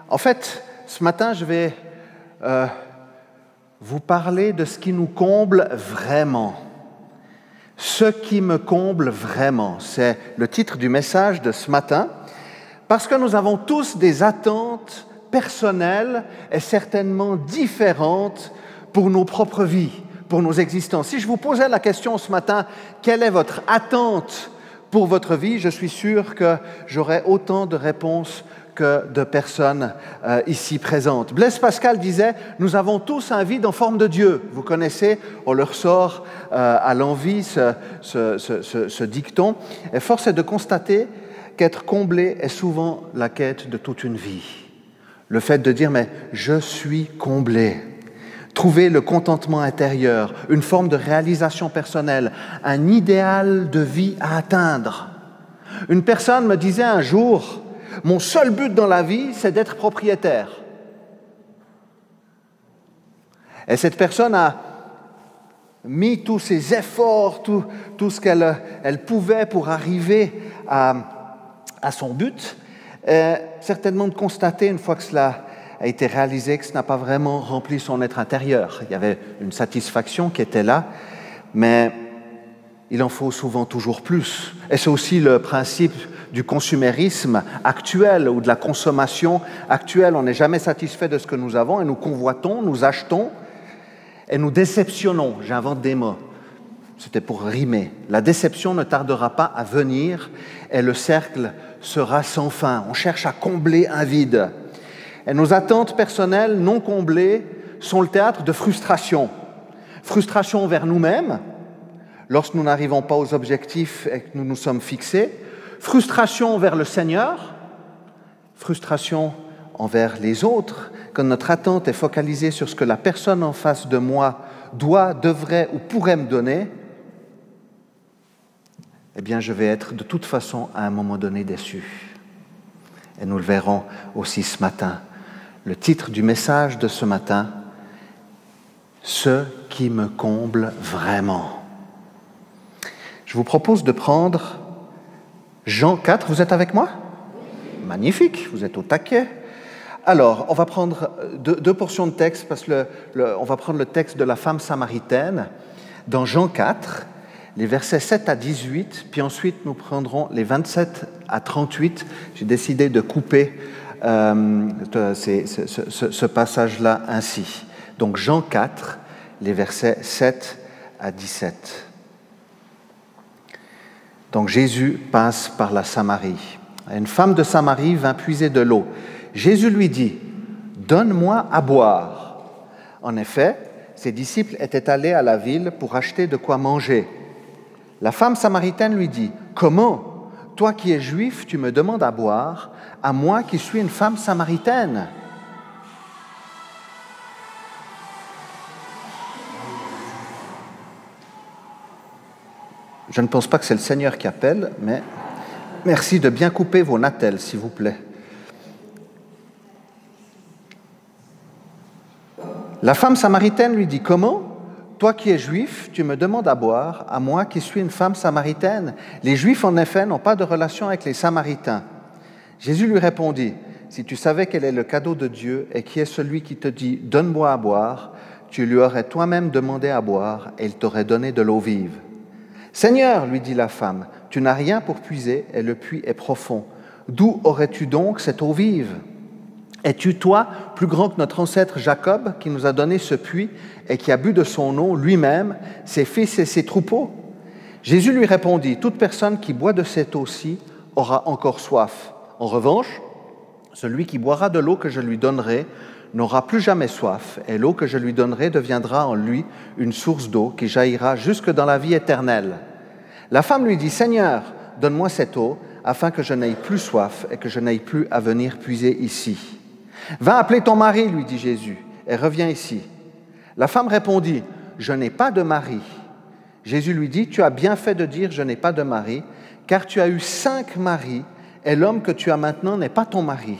En fait, ce matin, je vais vous parler de ce qui nous comble vraiment. Ce qui me comble vraiment, c'est le titre du message de ce matin, parce que nous avons tous des attentes personnelles et certainement différentes pour nos propres vies, pour nos existences. Si je vous posais la question ce matin, quelle est votre attente pour votre vie, je suis sûr que j'aurais autant de réponses que de personnes ici présentes. Blaise Pascal disait « Nous avons tous un vide en forme de Dieu ». Vous connaissez, on le ressort à l'envi ce dicton. Et force est de constater qu'être comblé est souvent la quête de toute une vie. Le fait de dire « mais je suis comblé ». Trouver le contentement intérieur, une forme de réalisation personnelle, un idéal de vie à atteindre. Une personne me disait un jour « Mon seul but dans la vie, c'est d'être propriétaire. » Et cette personne a mis tous ses efforts, tout ce qu'elle pouvait pour arriver à son but. Et certainement de constater, une fois que cela a été réalisé, que ce n'a pas vraiment rempli son être intérieur. Il y avait une satisfaction qui était là, mais il en faut souvent toujours plus. Et c'est aussi le principe du consumérisme actuel ou de la consommation actuelle. On n'est jamais satisfait de ce que nous avons et nous convoitons, nous achetons et nous déceptionnons. J'invente des mots. C'était pour rimer. La déception ne tardera pas à venir et le cercle sera sans fin. On cherche à combler un vide. Et nos attentes personnelles non comblées sont le théâtre de frustration. Frustration envers nous-mêmes, lorsque nous n'arrivons pas aux objectifs et que nous nous sommes fixés. Frustration envers le Seigneur. Frustration envers les autres. Quand notre attente est focalisée sur ce que la personne en face de moi doit, devrait ou pourrait me donner, eh bien je vais être de toute façon à un moment donné déçu. Et nous le verrons aussi ce matin. Le titre du message de ce matin, « Ce qui me comble vraiment ». Je vous propose de prendre Jean 4. Vous êtes avec moi? Magnifique, vous êtes au taquet. Alors, on va prendre deux portions de texte, parce que on va prendre le texte de la femme samaritaine dans Jean 4, les versets 7 à 18, puis ensuite nous prendrons les 27 à 38. J'ai décidé de couper ce passage-là ainsi. Donc Jean 4, les versets 7 à 17. Donc Jésus passe par la Samarie. Une femme de Samarie vint puiser de l'eau. Jésus lui dit « Donne-moi à boire ». En effet, ses disciples étaient allés à la ville pour acheter de quoi manger. La femme samaritaine lui dit « Comment, toi qui es juif, tu me demandes à boire, à moi qui suis une femme samaritaine ?» Je ne pense pas que c'est le Seigneur qui appelle, mais merci de bien couper vos natelles, s'il vous plaît. La femme samaritaine lui dit « Comment, toi qui es juif, tu me demandes à boire, à moi qui suis une femme samaritaine ? Les Juifs, en effet, n'ont pas de relation avec les Samaritains. » Jésus lui répondit « Si tu savais quel est le cadeau de Dieu et qui est celui qui te dit « Donne-moi à boire », tu lui aurais toi-même demandé à boire et il t'aurait donné de l'eau vive. « Seigneur, lui dit la femme, tu n'as rien pour puiser et le puits est profond. D'où aurais-tu donc cette eau vive ? Es-tu, toi, plus grand que notre ancêtre Jacob, qui nous a donné ce puits et qui a bu de son eau lui-même, ses fils et ses troupeaux ? » Jésus lui répondit, « Toute personne qui boit de cette eau-ci aura encore soif. En revanche, celui qui boira de l'eau que je lui donnerai n'aura plus jamais soif, et l'eau que je lui donnerai deviendra en lui une source d'eau qui jaillira jusque dans la vie éternelle. » La femme lui dit, « Seigneur, donne-moi cette eau, afin que je n'aie plus soif et que je n'aie plus à venir puiser ici. » « Va appeler ton mari, lui dit Jésus, et reviens ici. » La femme répondit, « Je n'ai pas de mari. » Jésus lui dit, « Tu as bien fait de dire « Je n'ai pas de mari », car tu as eu 5 maris, et l'homme que tu as maintenant n'est pas ton mari.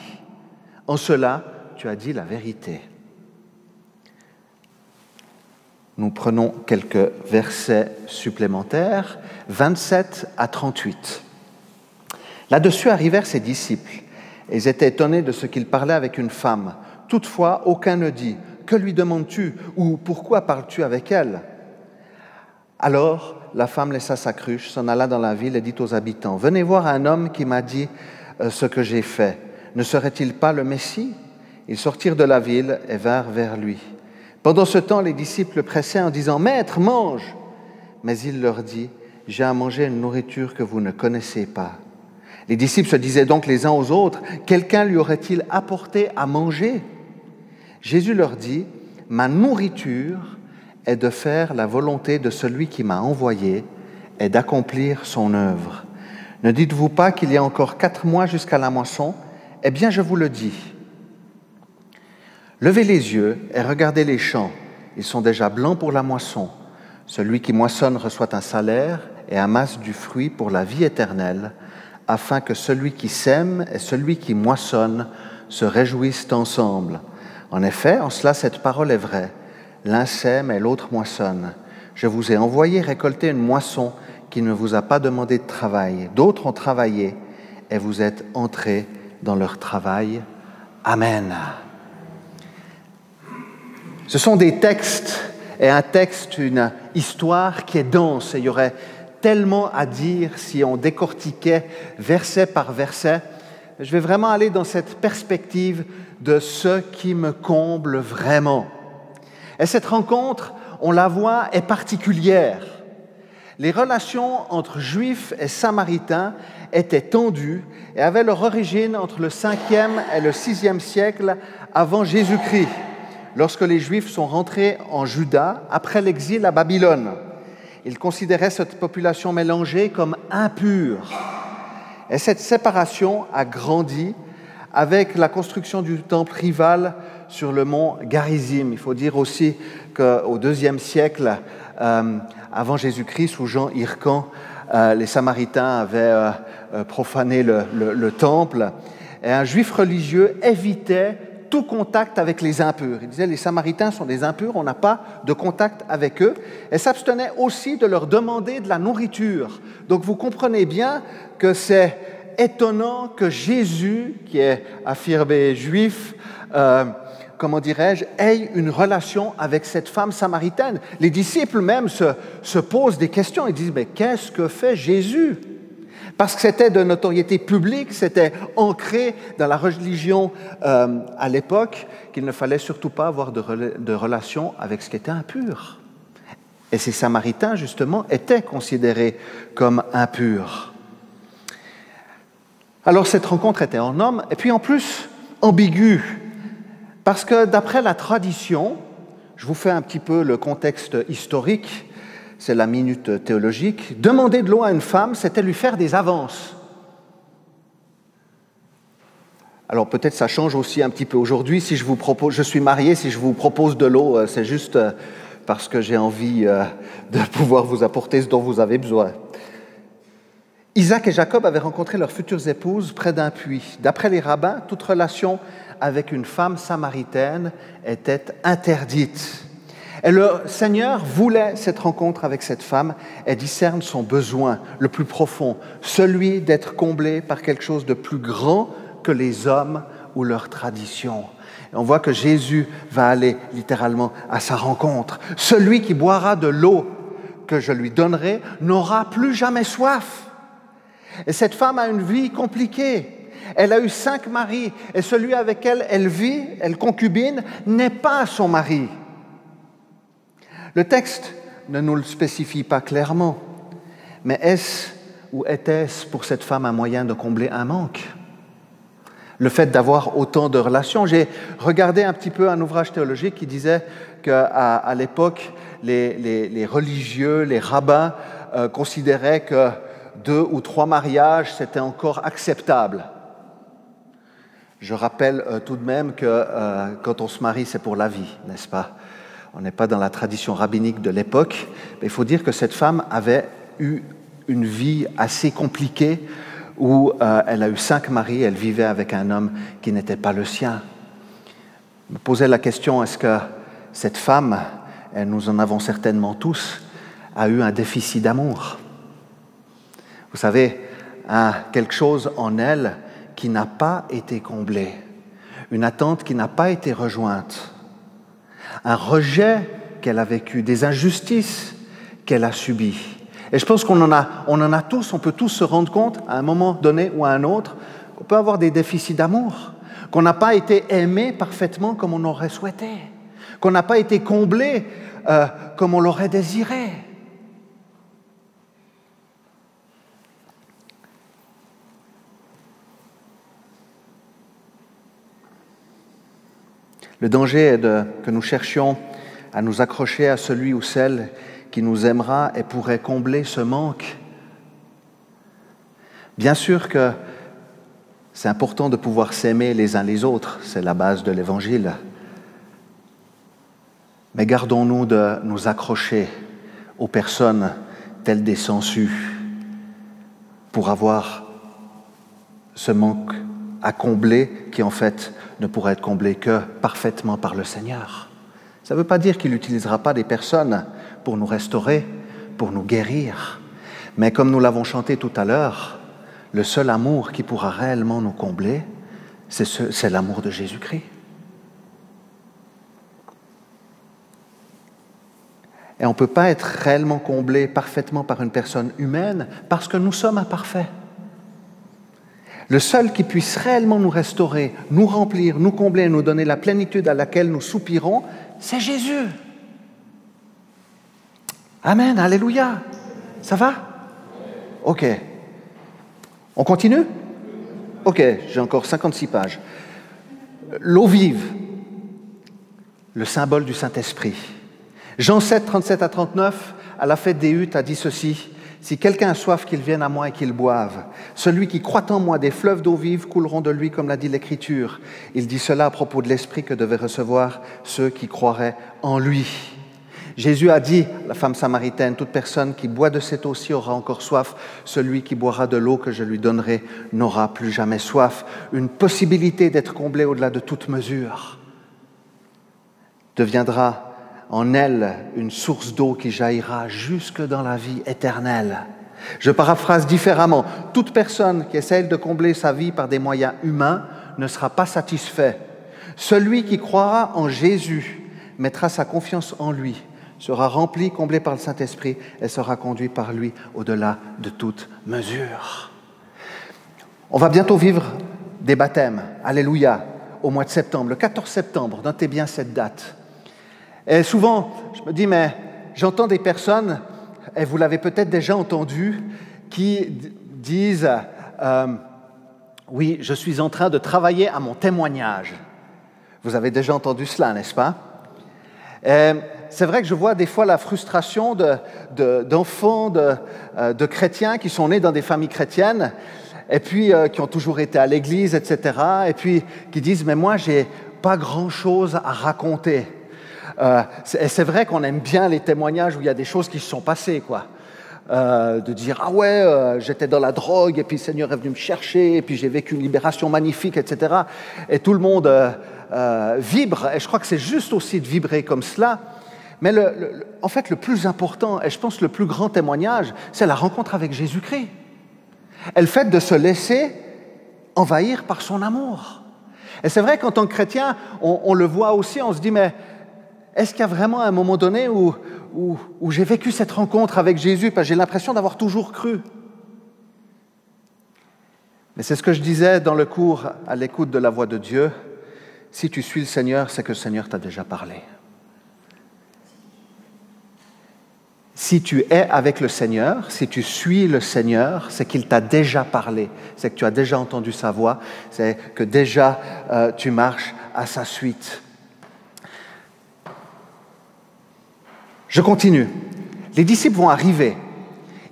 En cela, tu as dit la vérité. » Nous prenons quelques versets supplémentaires, 27 à 38. Là-dessus arrivèrent ses disciples. Et ils étaient étonnés de ce qu'il parlait avec une femme. Toutefois, aucun ne dit « Que lui demandes-tu » ou « Pourquoi parles-tu avec elle ?» Alors, la femme laissa sa cruche, s'en alla dans la ville et dit aux habitants « Venez voir un homme qui m'a dit ce que j'ai fait. Ne serait-il pas le Messie ?» Ils sortirent de la ville et vinrent vers lui. Pendant ce temps, les disciples le pressaient en disant « Maître, mange !» Mais il leur dit « J'ai à manger une nourriture que vous ne connaissez pas. » Les disciples se disaient donc les uns aux autres « Quelqu'un lui aurait-il apporté à manger ?» Jésus leur dit « Ma nourriture est de faire la volonté de celui qui m'a envoyé et d'accomplir son œuvre. Ne dites-vous pas qu'il y a encore 4 mois jusqu'à la moisson ? Eh bien, je vous le dis. Levez les yeux et regardez les champs. Ils sont déjà blancs pour la moisson. Celui qui moissonne reçoit un salaire et amasse du fruit pour la vie éternelle, afin que celui qui sème et celui qui moissonne se réjouissent ensemble. En effet, en cela, cette parole est vraie. L'un sème et l'autre moissonne. Je vous ai envoyé récolter une moisson qui ne vous a pas demandé de travail. D'autres ont travaillé et vous êtes entrés dans leur travail. Amen. Ce sont des textes, et un texte, une histoire qui est dense. Et il y aurait tellement à dire si on décortiquait verset par verset. Je vais vraiment aller dans cette perspective de ce qui me comble vraiment. Et cette rencontre, on la voit, est particulière. Les relations entre Juifs et Samaritains étaient tendues et avaient leur origine entre le 5e et le 6e siècle avant Jésus-Christ, lorsque les Juifs sont rentrés en Juda après l'exil à Babylone. Ils considéraient cette population mélangée comme impure. Et cette séparation a grandi avec la construction du temple rival sur le mont Garizim. Il faut dire aussi qu'au IIe siècle, avant Jésus-Christ, sous Jean Hircan, les Samaritains avaient profané le temple. Et un juif religieux évitait tout contact avec les impurs. Il disait, les Samaritains sont des impurs, on n'a pas de contact avec eux. Et s'abstenait aussi de leur demander de la nourriture. Donc vous comprenez bien que c'est étonnant que Jésus, qui est affirmé juif, ait une relation avec cette femme samaritaine. Les disciples même se posent des questions. Ils disent, mais qu'est-ce que fait Jésus ? Parce que c'était de notoriété publique, c'était ancré dans la religion à l'époque, qu'il ne fallait surtout pas avoir de relation avec ce qui était impur. Et ces Samaritains, justement, étaient considérés comme impurs. Alors cette rencontre était en homme, et puis en plus ambiguë, parce que d'après la tradition, je vous fais un petit peu le contexte historique, c'est la minute théologique, demander de l'eau à une femme, c'était lui faire des avances. Alors peut-être ça change aussi un petit peu aujourd'hui, si je vous propose, je suis marié, si je vous propose de l'eau, c'est juste parce que j'ai envie de pouvoir vous apporter ce dont vous avez besoin. Isaac et Jacob avaient rencontré leurs futures épouses près d'un puits. D'après les rabbins, toute relation avec une femme samaritaine était interdite. Et le Seigneur voulait cette rencontre avec cette femme et discerne son besoin le plus profond, celui d'être comblé par quelque chose de plus grand que les hommes ou leurs traditions. Et on voit que Jésus va aller littéralement à sa rencontre. Celui qui boira de l'eau que je lui donnerai n'aura plus jamais soif. Et cette femme a une vie compliquée. Elle a eu 5 maris et celui avec qui elle vit, elle concubine, n'est pas son mari. Le texte ne nous le spécifie pas clairement, mais est-ce ou était-ce pour cette femme un moyen de combler un manque ? Le fait d'avoir autant de relations. J'ai regardé un petit peu un ouvrage théologique qui disait qu'à l'époque, les religieux, les rabbins considéraient que 2 ou 3 mariages, c'était encore acceptable. Je rappelle tout de même que quand on se marie, c'est pour la vie, n'est-ce pas ? On n'est pas dans la tradition rabbinique de l'époque, mais il faut dire que cette femme avait eu une vie assez compliquée où elle a eu 5 maris, elle vivait avec un homme qui n'était pas le sien. Je me posais la question, est-ce que cette femme, et nous en avons certainement tous, a eu un déficit d'amour ? Vous savez, quelque chose en elle qui n'a pas été comblée, une attente qui n'a pas été rejointe, un rejet qu'elle a vécu, des injustices qu'elle a subies. Et je pense qu'on en a tous, on peut tous se rendre compte à un moment donné ou à un autre qu'on peut avoir des déficits d'amour, qu'on n'a pas été aimé parfaitement comme on aurait souhaité, qu'on n'a pas été comblé comme on l'aurait désiré. Le danger est que nous cherchions à nous accrocher à celui ou celle qui nous aimera et pourrait combler ce manque. Bien sûr que c'est important de pouvoir s'aimer les uns les autres, c'est la base de l'Évangile. Mais gardons-nous de nous accrocher aux personnes telles des sangsues pour avoir ce manque à combler qui en fait ne pourra être comblé que parfaitement par le Seigneur. Ça ne veut pas dire qu'il n'utilisera pas des personnes pour nous restaurer, pour nous guérir. Mais comme nous l'avons chanté tout à l'heure, le seul amour qui pourra réellement nous combler, c'est l'amour de Jésus-Christ. Et on ne peut pas être réellement comblé parfaitement par une personne humaine parce que nous sommes imparfaits. Le seul qui puisse réellement nous restaurer, nous remplir, nous combler, nous donner la plénitude à laquelle nous soupirons, c'est Jésus. Amen, alléluia. Ça va? Ok. On continue? Ok, j'ai encore 56 pages. L'eau vive, le symbole du Saint-Esprit. Jean 7, 37 à 39, à la fête des huttes, a dit ceci: « Si quelqu'un a soif, qu'il vienne à moi et qu'il boive. Celui qui croit en moi, des fleuves d'eau vive couleront de lui, comme l'a dit l'Écriture. » Il dit cela à propos de l'Esprit que devaient recevoir ceux qui croiraient en lui. Jésus a dit à la femme samaritaine: « Toute personne qui boit de cette eau-ci aura encore soif. Celui qui boira de l'eau que je lui donnerai n'aura plus jamais soif. » Une possibilité d'être comblé au-delà de toute mesure deviendra en elle une source d'eau qui jaillira jusque dans la vie éternelle. Je paraphrase différemment. Toute personne qui essaie de combler sa vie par des moyens humains ne sera pas satisfait. Celui qui croira en Jésus mettra sa confiance en lui, sera rempli, comblé par le Saint-Esprit et sera conduit par lui au-delà de toute mesure. On va bientôt vivre des baptêmes, alléluia, au mois de septembre, le 14 septembre, notez bien cette date. Et souvent, je me dis, mais j'entends des personnes, et vous l'avez peut-être déjà entendu, qui disent oui, je suis en train de travailler à mon témoignage. Vous avez déjà entendu cela, n'est-ce pas? C'est vrai que je vois des fois la frustration d'enfants, de chrétiens qui sont nés dans des familles chrétiennes et puis qui ont toujours été à l'église, etc. Et puis qui disent, mais moi, j'ai pas grand-chose à raconter. Et c'est vrai qu'on aime bien les témoignages où il y a des choses qui se sont passées, quoi. De dire, ah ouais, j'étais dans la drogue, et puis le Seigneur est venu me chercher, et puis j'ai vécu une libération magnifique, etc. Et tout le monde vibre, et je crois que c'est juste aussi de vibrer comme cela. Mais en fait, le plus important, et je pense le plus grand témoignage, c'est la rencontre avec Jésus-Christ. Et le fait de se laisser envahir par son amour. Et c'est vrai qu'en tant que chrétien, on le voit aussi, on se dit, mais est-ce qu'il y a vraiment un moment donné où j'ai vécu cette rencontre avec Jésus, parce que j'ai l'impression d'avoir toujours cru. Mais c'est ce que je disais dans le cours à l'écoute de la voix de Dieu. Si tu suis le Seigneur, c'est que le Seigneur t'a déjà parlé. Si tu es avec le Seigneur, si tu suis le Seigneur, c'est qu'il t'a déjà parlé, c'est que tu as déjà entendu sa voix, c'est que déjà tu marches à sa suite. Je continue. Les disciples vont arriver.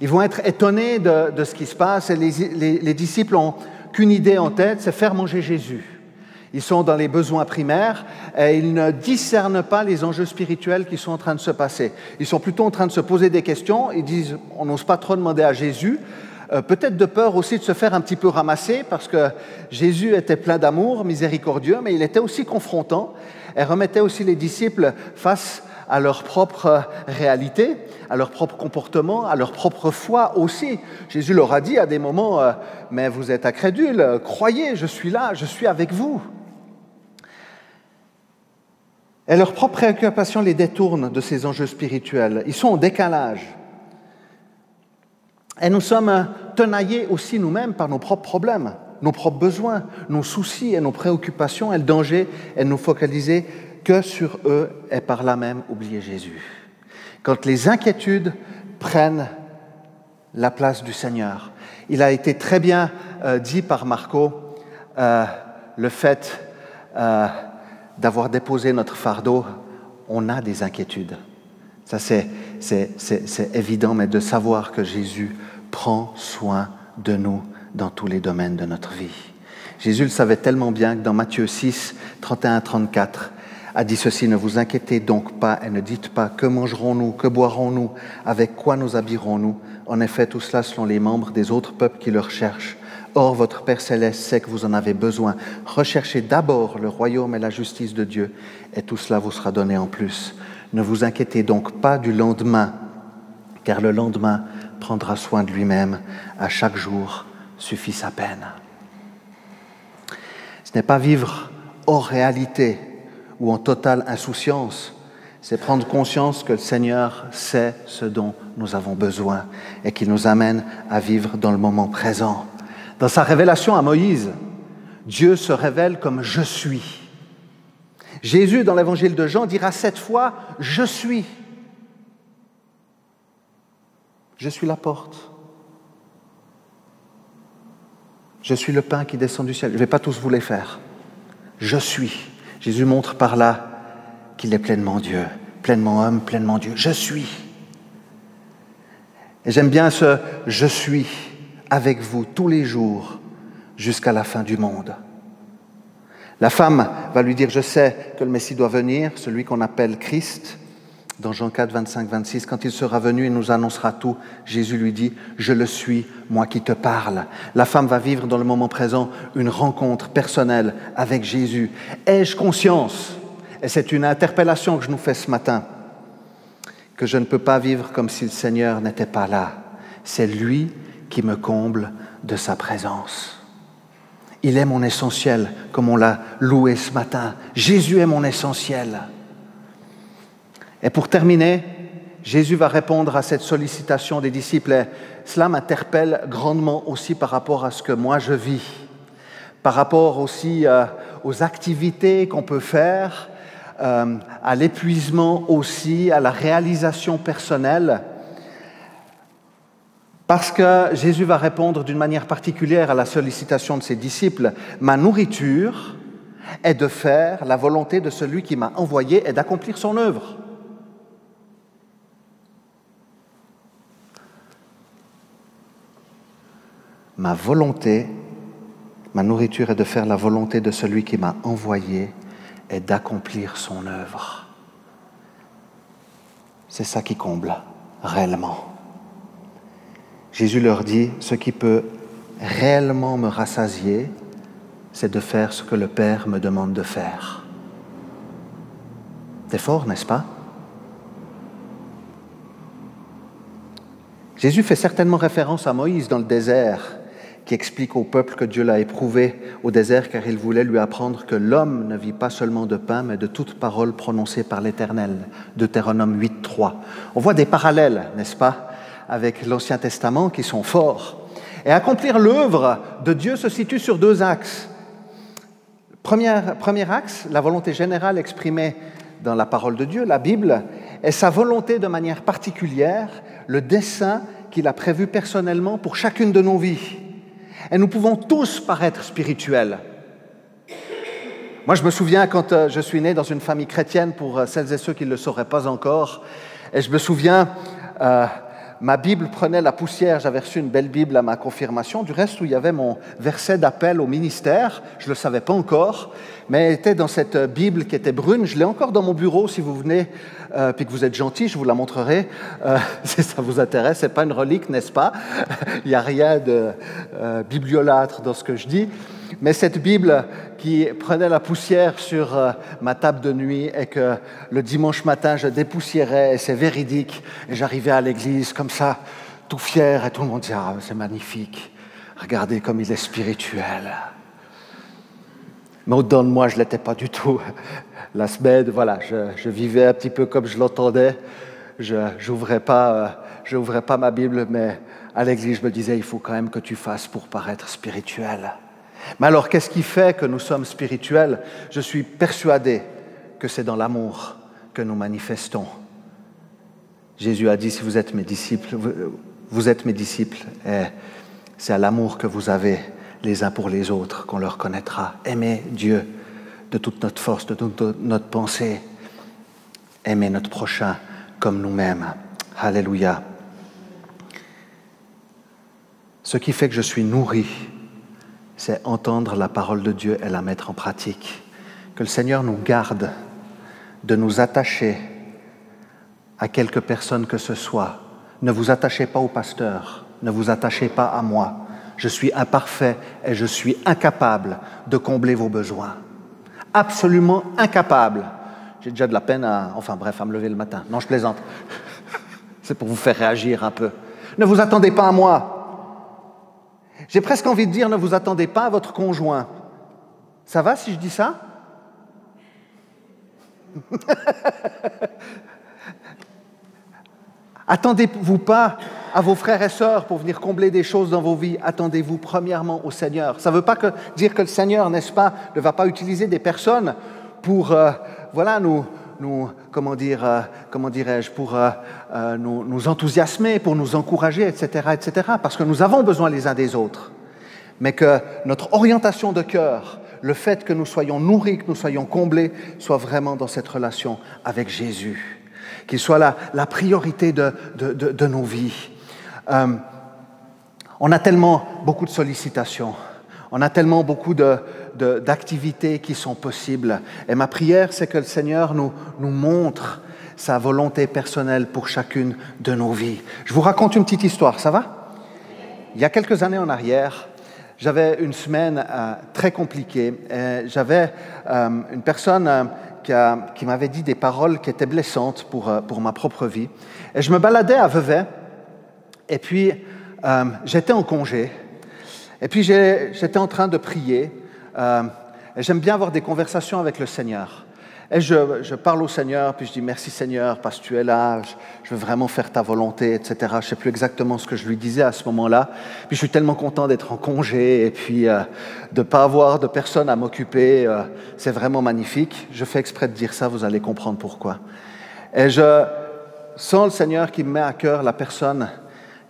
Ils vont être étonnés de ce qui se passe. Et les disciples n'ont qu'une idée en tête, c'est faire manger Jésus. Ils sont dans les besoins primaires et ils ne discernent pas les enjeux spirituels qui sont en train de se passer. Ils sont plutôt en train de se poser des questions. Ils disent, on n'ose pas trop demander à Jésus. Peut-être de peur aussi de se faire un petit peu ramasser parce que Jésus était plein d'amour, miséricordieux, mais il était aussi confrontant et remettait aussi les disciples face à leur propre réalité, à leur propre comportement, à leur propre foi aussi. Jésus leur a dit à des moments « Mais vous êtes incrédules, croyez, je suis là, je suis avec vous ». Et leur propre préoccupation les détourne de ces enjeux spirituels. Ils sont en décalage. Et nous sommes tenaillés aussi nous-mêmes par nos propres problèmes, nos propres besoins, nos soucis et nos préoccupations et le danger est de nous focaliser que sur eux et par là même oublier Jésus. Quand les inquiétudes prennent la place du Seigneur, il a été très bien dit par Marco, le fait d'avoir déposé notre fardeau, on a des inquiétudes. Ça, c'est évident, mais de savoir que Jésus prend soin de nous dans tous les domaines de notre vie. Jésus le savait tellement bien que dans Matthieu 6, 31-34, a dit ceci, « Ne vous inquiétez donc pas et ne dites pas que mangerons-nous, que boirons-nous, avec quoi nous habillerons-nous. En effet, tout cela selon les membres des autres peuples qui le recherchent. Or, votre Père céleste sait que vous en avez besoin. Recherchez d'abord le royaume et la justice de Dieu, et tout cela vous sera donné en plus. Ne vous inquiétez donc pas du lendemain, car le lendemain prendra soin de lui-même. À chaque jour suffit sa peine. » Ce n'est pas vivre hors réalité ou en totale insouciance, c'est prendre conscience que le Seigneur sait ce dont nous avons besoin et qu'il nous amène à vivre dans le moment présent. Dans sa révélation à Moïse, Dieu se révèle comme « Je suis ». Jésus, dans l'évangile de Jean, dira 7 fois « Je suis ». Je suis la porte. Je suis le pain qui descend du ciel. Je ne vais pas tous vous les faire. Je suis. Jésus montre par là qu'il est pleinement Dieu, pleinement homme, pleinement Dieu. Je suis. Et j'aime bien ce « Je suis » avec vous tous les jours jusqu'à la fin du monde. La femme va lui dire « Je sais que le Messie doit venir, celui qu'on appelle Christ ». Dans Jean 4, 25, 26, quand il sera venu, il nous annoncera tout. Jésus lui dit « Je le suis, moi qui te parle ». La femme va vivre dans le moment présent une rencontre personnelle avec Jésus. Ai-je conscience, et c'est une interpellation que je nous fais ce matin, que je ne peux pas vivre comme si le Seigneur n'était pas là. C'est lui qui me comble de sa présence. Il est mon essentiel, comme on l'a loué ce matin. Jésus est mon essentiel. Et pour terminer, Jésus va répondre à cette sollicitation des disciples. Et cela m'interpelle grandement aussi par rapport à ce que moi je vis, par rapport aussi aux activités qu'on peut faire, à l'épuisement aussi, à la réalisation personnelle. Parce que Jésus va répondre d'une manière particulière à la sollicitation de ses disciples. Ma nourriture est de faire la volonté de celui qui m'a envoyé et d'accomplir son œuvre. Ma volonté, ma nourriture est de faire la volonté de celui qui m'a envoyé et d'accomplir son œuvre. C'est ça qui comble réellement. Jésus leur dit, ce qui peut réellement me rassasier, c'est de faire ce que le Père me demande de faire. C'est fort, n'est-ce pas? Jésus fait certainement référence à Moïse dans le désert, qui explique au peuple que Dieu l'a éprouvé au désert car il voulait lui apprendre que l'homme ne vit pas seulement de pain, mais de toute parole prononcée par l'Éternel. Deutéronome 8, 3. On voit des parallèles, n'est-ce pas, avec l'Ancien Testament qui sont forts. Et accomplir l'œuvre de Dieu se situe sur 2 axes. Premier axe, la volonté générale exprimée dans la parole de Dieu, la Bible, est sa volonté de manière particulière, le dessein qu'il a prévu personnellement pour chacune de nos vies. Et nous pouvons tous paraître spirituels. Moi, je me souviens quand je suis né dans une famille chrétienne, pour celles et ceux qui ne le sauraient pas encore, et je me souviens, ma Bible prenait la poussière, j'avais reçu une belle Bible à ma confirmation, du reste où il y avait mon verset d'appel au ministère, je ne le savais pas encore, mais elle était dans cette Bible qui était brune, je l'ai encore dans mon bureau, si vous venez, puis que vous êtes gentil, je vous la montrerai, si ça vous intéresse, ce n'est pas une relique, n'est-ce pas? Il n'y a rien de bibliolâtre dans ce que je dis, Mais cette Bible qui prenait la poussière sur ma table de nuit et que le dimanche matin je dépoussiérais, et c'est véridique, et j'arrivais à l'église comme ça, tout fier, et tout le monde disait « Ah, c'est magnifique, regardez comme il est spirituel ». Mais au-dedans de moi, je ne l'étais pas du tout. La semaine, voilà, je vivais un petit peu comme je l'entendais. Je n'ouvrais pas ma Bible, mais à l'église, je me disais, il faut quand même que tu fasses pour paraître spirituel. Mais alors, qu'est-ce qui fait que nous sommes spirituels? Je suis persuadé que c'est dans l'amour que nous manifestons. Jésus a dit, si vous êtes mes disciples, vous êtes mes disciples, et c'est à l'amour que vous avez les uns pour les autres qu'on leur connaîtra. Aimer Dieu de toute notre force, de toute notre pensée. Aimer notre prochain comme nous-mêmes. Alléluia. Ce qui fait que je suis nourri, c'est entendre la parole de Dieu et la mettre en pratique. Que le Seigneur nous garde de nous attacher à quelque personne que ce soit. Ne vous attachez pas au pasteur, ne vous attachez pas à moi. Je suis imparfait et je suis incapable de combler vos besoins. Absolument incapable. J'ai déjà de la peine à me lever le matin. Non, je plaisante. C'est pour vous faire réagir un peu. Ne vous attendez pas à moi. J'ai presque envie de dire, ne vous attendez pas à votre conjoint. Ça va si je dis ça? Attendez-vous pas à vos frères et sœurs pour venir combler des choses dans vos vies. Attendez-vous premièrement au Seigneur. Ça ne veut pas dire que le Seigneur, n'est-ce pas, ne va pas utiliser des personnes pour, nous enthousiasmer, pour nous encourager, etc., parce que nous avons besoin les uns des autres. Mais que notre orientation de cœur, le fait que nous soyons nourris, que nous soyons comblés, soit vraiment dans cette relation avec Jésus. Qu'il soit la priorité de nos vies. On a tellement beaucoup de sollicitations, on a tellement beaucoup d'activités qui sont possibles. Et ma prière, c'est que le Seigneur nous montre sa volonté personnelle pour chacune de nos vies. Je vous raconte une petite histoire, ça va? Il y a quelques années en arrière, j'avais une semaine très compliquée. J'avais une personne qui m'avait dit des paroles qui étaient blessantes pour ma propre vie. Et je me baladais à Vevey, et puis j'étais en congé, et puis j'étais en train de prier. Et j'aime bien avoir des conversations avec le Seigneur. Et je parle au Seigneur, puis je dis « Merci Seigneur, parce que tu es là, je veux vraiment faire ta volonté, etc. » Je ne sais plus exactement ce que je lui disais à ce moment-là. Puis je suis tellement content d'être en congé et puis de ne pas avoir de personne à m'occuper. C'est vraiment magnifique. Je fais exprès de dire ça, vous allez comprendre pourquoi. Et je sens le Seigneur qui me met à cœur la personne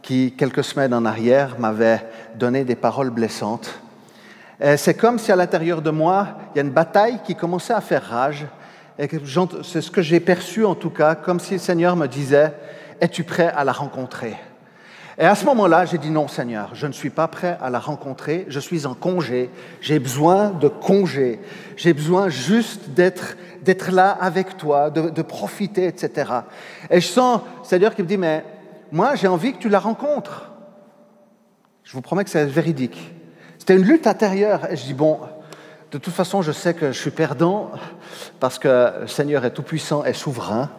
qui, quelques semaines en arrière, m'avait donné des paroles blessantes. Et c'est comme si à l'intérieur de moi, il y a une bataille qui commençait à faire rage. Et c'est ce que j'ai perçu en tout cas, comme si le Seigneur me disait « Es-tu prêt à la rencontrer ?» Et à ce moment-là, j'ai dit « Non Seigneur, je ne suis pas prêt à la rencontrer, je suis en congé, j'ai besoin de congé, j'ai besoin juste d'être là avec toi, de profiter, etc. » Et je sens le Seigneur qui me dit « Mais moi, j'ai envie que tu la rencontres. » Je vous promets que c'est véridique. C'était une lutte intérieure. Et je dis, bon, de toute façon, je sais que je suis perdant parce que le Seigneur est tout-puissant et souverain.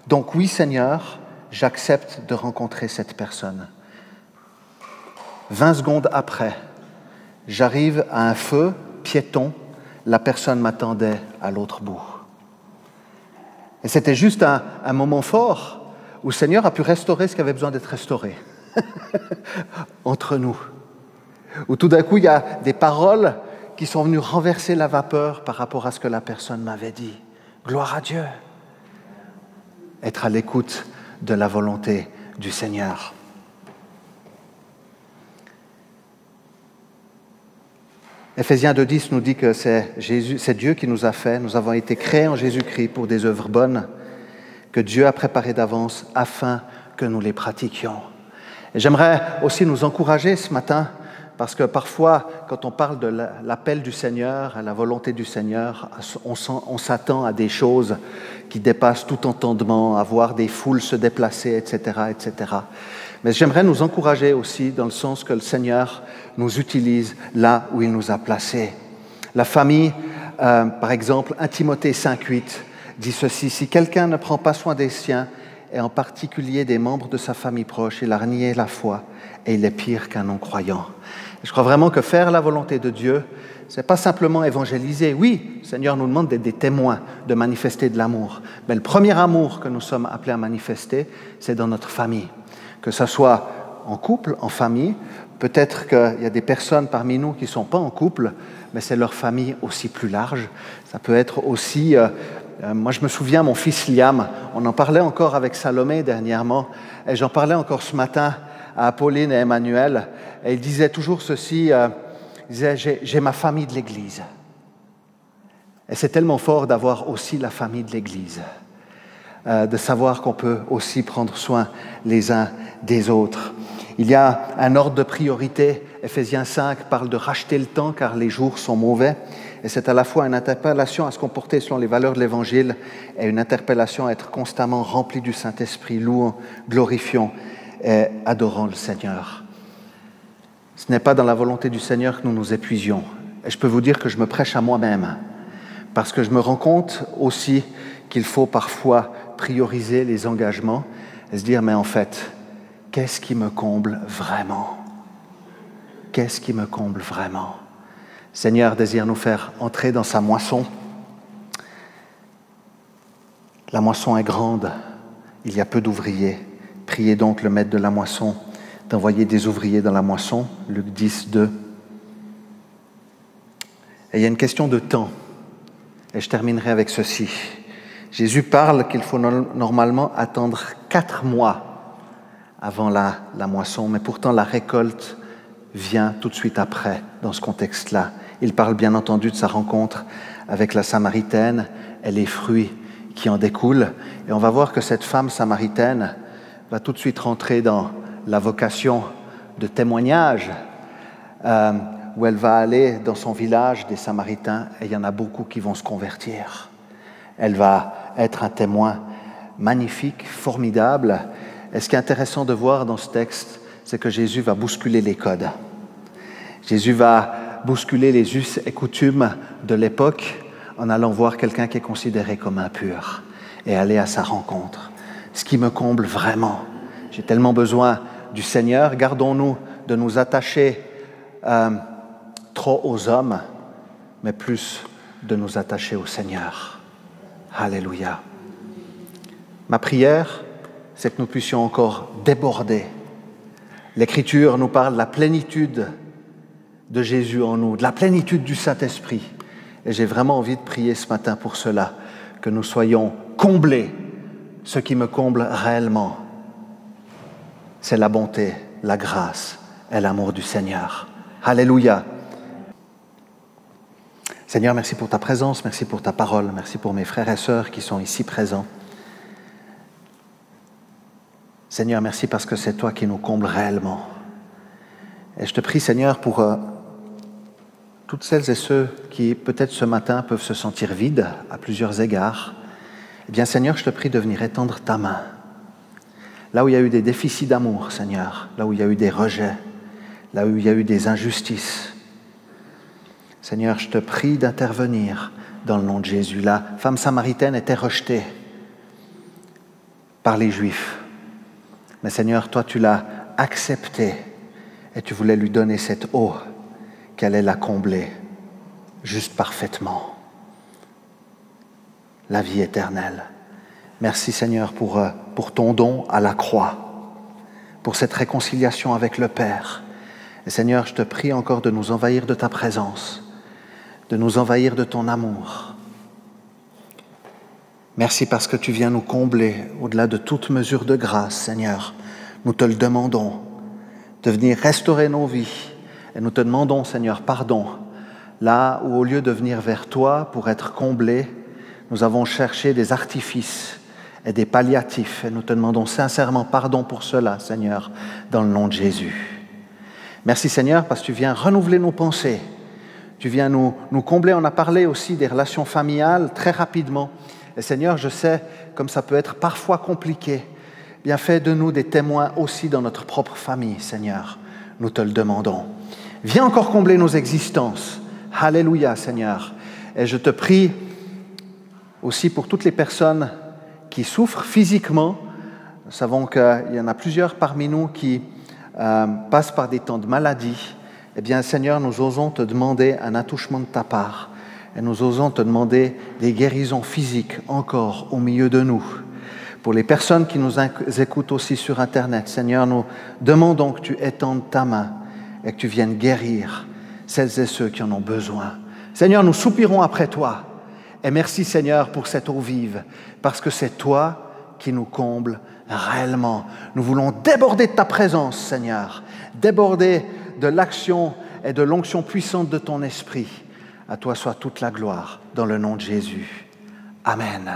Donc oui, Seigneur, j'accepte de rencontrer cette personne. 20 secondes après, j'arrive à un feu piéton. La personne m'attendait à l'autre bout. Et c'était juste un moment fort où le Seigneur a pu restaurer ce qui avait besoin d'être restauré entre nous. Où tout d'un coup, il y a des paroles qui sont venues renverser la vapeur par rapport à ce que la personne m'avait dit. Gloire à Dieu. Être à l'écoute de la volonté du Seigneur. Éphésiens 2:10 nous dit que c'est Dieu qui nous a fait. Nous avons été créés en Jésus-Christ pour des œuvres bonnes que Dieu a préparées d'avance afin que nous les pratiquions. Et j'aimerais aussi nous encourager ce matin Parce que parfois, quand on parle de l'appel du Seigneur, à la volonté du Seigneur, on s'attend à des choses qui dépassent tout entendement, à voir des foules se déplacer, etc., etc. Mais j'aimerais nous encourager aussi dans le sens que le Seigneur nous utilise là où il nous a placés. La famille, par exemple, 1 Timothée 5,8 dit ceci: « Si quelqu'un ne prend pas soin des siens, et en particulier des membres de sa famille proche, il a renié la foi et il est pire qu'un non-croyant. » Je crois vraiment que faire la volonté de Dieu, ce n'est pas simplement évangéliser. Oui, le Seigneur nous demande d'être des témoins, de manifester de l'amour. Mais le premier amour que nous sommes appelés à manifester, c'est dans notre famille. Que ce soit en couple, en famille, peut-être qu'il y a des personnes parmi nous qui ne sont pas en couple, mais c'est leur famille aussi plus large. Ça peut être aussi... moi, je me souviens, mon fils Liam, on en parlait encore avec Salomé dernièrement, et j'en parlais encore ce matin à Apolline et Emmanuel, et il disait toujours ceci, il disait, j'ai ma famille de l'Église. Et c'est tellement fort d'avoir aussi la famille de l'Église, de savoir qu'on peut aussi prendre soin les uns des autres. Il y a un ordre de priorité. Éphésiens 5 parle de racheter le temps car les jours sont mauvais. Et c'est à la fois une interpellation à se comporter selon les valeurs de l'Évangile et une interpellation à être constamment rempli du Saint-Esprit, louant, glorifiant et adorant le Seigneur. Ce n'est pas dans la volonté du Seigneur que nous nous épuisions. Et je peux vous dire que je me prêche à moi-même parce que je me rends compte aussi qu'il faut parfois prioriser les engagements et se dire, mais en fait, qu'est-ce qui me comble vraiment? Qu'est-ce qui me comble vraiment? Le Seigneur désire nous faire entrer dans sa moisson. La moisson est grande, il y a peu d'ouvriers. Priez donc le maître de la moisson d'envoyer des ouvriers dans la moisson. Luc 10, 2. Et il y a une question de temps. Et je terminerai avec ceci. Jésus parle qu'il faut normalement attendre 4 mois avant la moisson, mais pourtant la récolte vient tout de suite après, dans ce contexte-là. Il parle bien entendu de sa rencontre avec la Samaritaine et les fruits qui en découlent. Et on va voir que cette femme samaritaine va tout de suite rentrer dans la vocation de témoignage, où elle va aller dans son village des Samaritains, et il y en a beaucoup qui vont se convertir. Elle va être un témoin magnifique, formidable. Et ce qui est intéressant de voir dans ce texte, c'est que Jésus va bousculer les codes. Jésus va bousculer les us et coutumes de l'époque en allant voir quelqu'un qui est considéré comme impur et aller à sa rencontre. Ce qui me comble vraiment. J'ai tellement besoin du Seigneur. Gardons-nous de nous attacher trop aux hommes, mais plus de nous attacher au Seigneur. Alléluia. Ma prière, c'est que nous puissions encore déborder. L'Écriture nous parle de la plénitude de Jésus en nous, de la plénitude du Saint-Esprit. Et j'ai vraiment envie de prier ce matin pour cela, que nous soyons comblés. Ce qui me comble réellement, c'est la bonté, la grâce et l'amour du Seigneur. Alléluia. Seigneur, merci pour ta présence, merci pour ta parole, merci pour mes frères et sœurs qui sont ici présents. Seigneur, merci parce que c'est toi qui nous combles réellement. Et je te prie, Seigneur, pour toutes celles et ceux qui, peut-être ce matin, peuvent se sentir vides à plusieurs égards. Eh bien, Seigneur, je te prie de venir étendre ta main. Là où il y a eu des déficits d'amour, Seigneur, là où il y a eu des rejets, là où il y a eu des injustices. Seigneur, je te prie d'intervenir dans le nom de Jésus. La femme samaritaine était rejetée par les Juifs. Mais Seigneur, toi, tu l'as acceptée et tu voulais lui donner cette eau qu'elle allait la combler juste parfaitement. La vie éternelle. Merci Seigneur pour ton don à la croix, pour cette réconciliation avec le Père. Et Seigneur, je te prie encore de nous envahir de ta présence, de nous envahir de ton amour. Merci parce que tu viens nous combler au-delà de toute mesure de grâce, Seigneur. Nous te le demandons, de venir restaurer nos vies. Et nous te demandons, Seigneur, pardon, là où au lieu de venir vers toi pour être comblés, nous avons cherché des artifices et des palliatifs. Et nous te demandons sincèrement pardon pour cela, Seigneur, dans le nom de Jésus. Merci Seigneur parce que tu viens renouveler nos pensées. Tu viens nous combler. On a parlé aussi des relations familiales très rapidement. Et Seigneur, je sais comme ça peut être parfois compliqué. Bien, fais de nous des témoins aussi dans notre propre famille, Seigneur. Nous te le demandons. Viens encore combler nos existences. Alléluia, Seigneur. Et je te prie aussi pour toutes les personnes qui souffrent physiquement. Nous savons qu'il y en a plusieurs parmi nous qui passent par des temps de maladie. Eh bien, Seigneur, nous osons te demander un attouchement de ta part. Et nous osons te demander des guérisons physiques encore au milieu de nous. Pour les personnes qui nous écoutent aussi sur Internet, Seigneur, nous demandons que tu étendes ta main et que tu viennes guérir celles et ceux qui en ont besoin. Seigneur, nous soupirons après toi. Et merci, Seigneur, pour cette eau vive, parce que c'est toi qui nous comble réellement. Nous voulons déborder de ta présence, Seigneur, déborder de l'action et de l'onction puissante de ton esprit. À toi soit toute la gloire, dans le nom de Jésus. Amen.